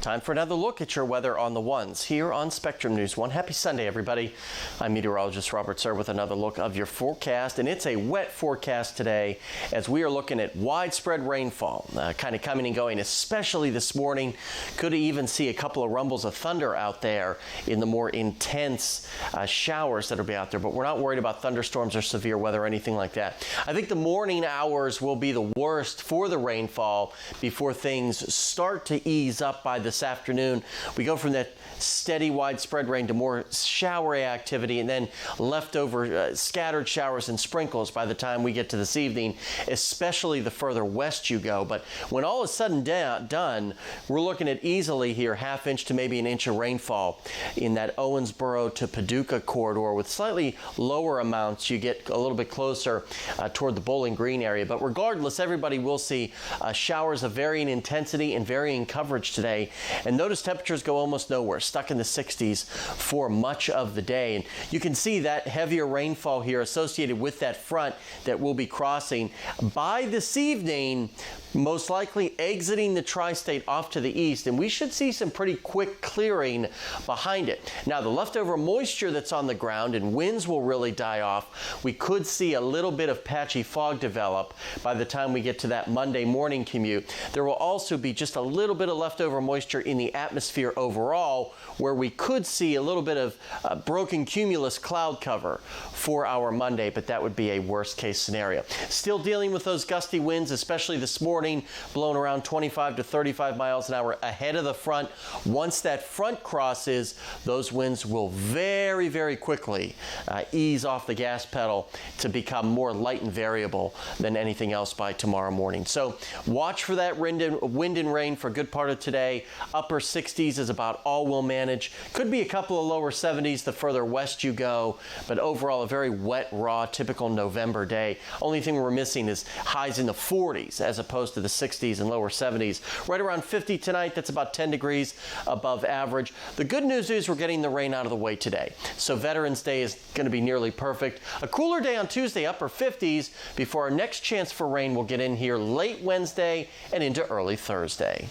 Time for another look at your weather on the ones here on Spectrum News 1. Happy Sunday, everybody. I'm meteorologist Robert Suhr with another look of your forecast, and it's a wet forecast today as we are looking at widespread rainfall, kind of coming and going, especially this morning. Could even see a couple of rumbles of thunder out there in the more intense showers that'll be out there, but we're not worried about thunderstorms or severe weather or anything like that. I think the morning hours will be the worst for the rainfall before things start to ease up by this afternoon. We go from that steady widespread rain to more showery activity and then leftover scattered showers and sprinkles by the time we get to this evening, especially the further west you go. But when all is said and done, we're looking at easily here ½ inch to maybe an inch of rainfall in that Owensboro to Paducah corridor. With slightly lower amounts, you get a little bit closer toward the Bowling Green area. But regardless, everybody will see showers of varying intensity and varying coverage today. And notice temperatures go almost nowhere, stuck in the 60s for much of the day. And you can see that heavier rainfall here associated with that front that we'll be crossing by this evening, most likely exiting the tri-state off to the east. And we should see some pretty quick clearing behind it. Now, the leftover moisture that's on the ground and winds will really die off. We could see a little bit of patchy fog develop by the time we get to that Monday morning commute. There will also be just a little bit of leftover moisture in the atmosphere overall, where we could see a little bit of broken cumulus cloud cover for our Monday, but that would be a worst case scenario. Still dealing with those gusty winds, especially this morning, blowing around 25 to 35 miles an hour ahead of the front. Once that front crosses, those winds will very, very quickly ease off the gas pedal to become more light and variable than anything else by tomorrow morning. So watch for that wind and rain for a good part of today. Upper 60s is about all we'll manage. Could be a couple of lower 70s the further west you go, but overall a very wet, raw, typical November day. Only thing we're missing is highs in the 40s as opposed to the 60s and lower 70s. Right around 50 tonight, that's about 10 degrees above average. The good news is we're getting the rain out of the way today. So Veterans Day is going to be nearly perfect. A cooler day on Tuesday, upper 50s, before our next chance for rain will get in here late Wednesday and into early Thursday.